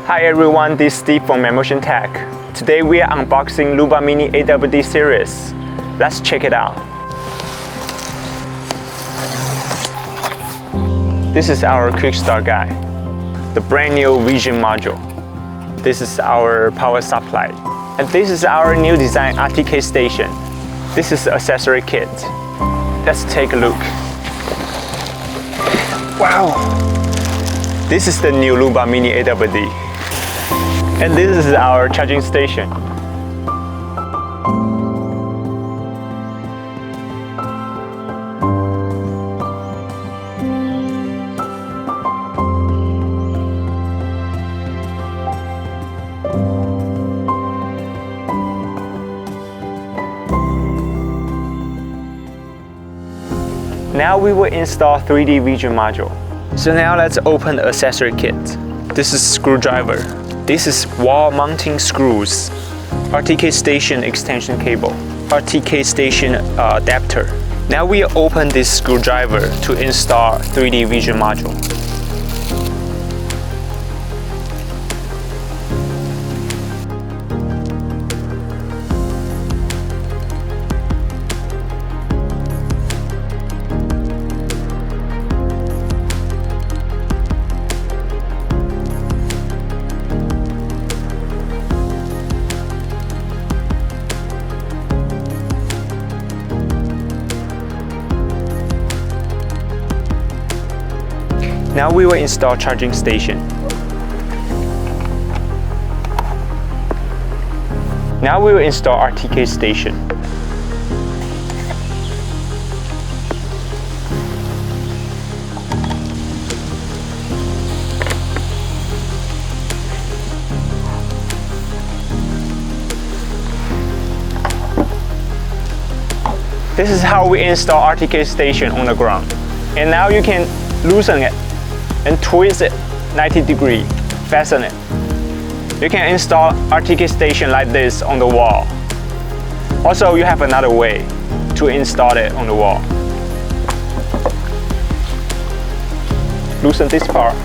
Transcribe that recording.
Hi everyone, this is Steve from Mammotion Tech. Today we are unboxing LUBA Mini AWD series. Let's check it out. This is our quick start guide. The brand new Vision module. This is our power supply. And this is our new design RTK station. This is the accessory kit. Let's take a look. Wow! This is the new LUBA Mini AWD. And this is our charging station. Now we will install 3D Vision module. So now let's open the accessory kit. This is screwdriver. This is wall mounting screws, RTK station extension cable, RTK station adapter. Now we open this screwdriver to install 3D Vision module. Now we will install charging station. Now we will install RTK station. This is how we install RTK station on the ground. And now you can loosen it and twist it 90 degrees, fasten it. You can install RTK station like this on the wall. Also, you have another way to install it on the wall. Loosen this part.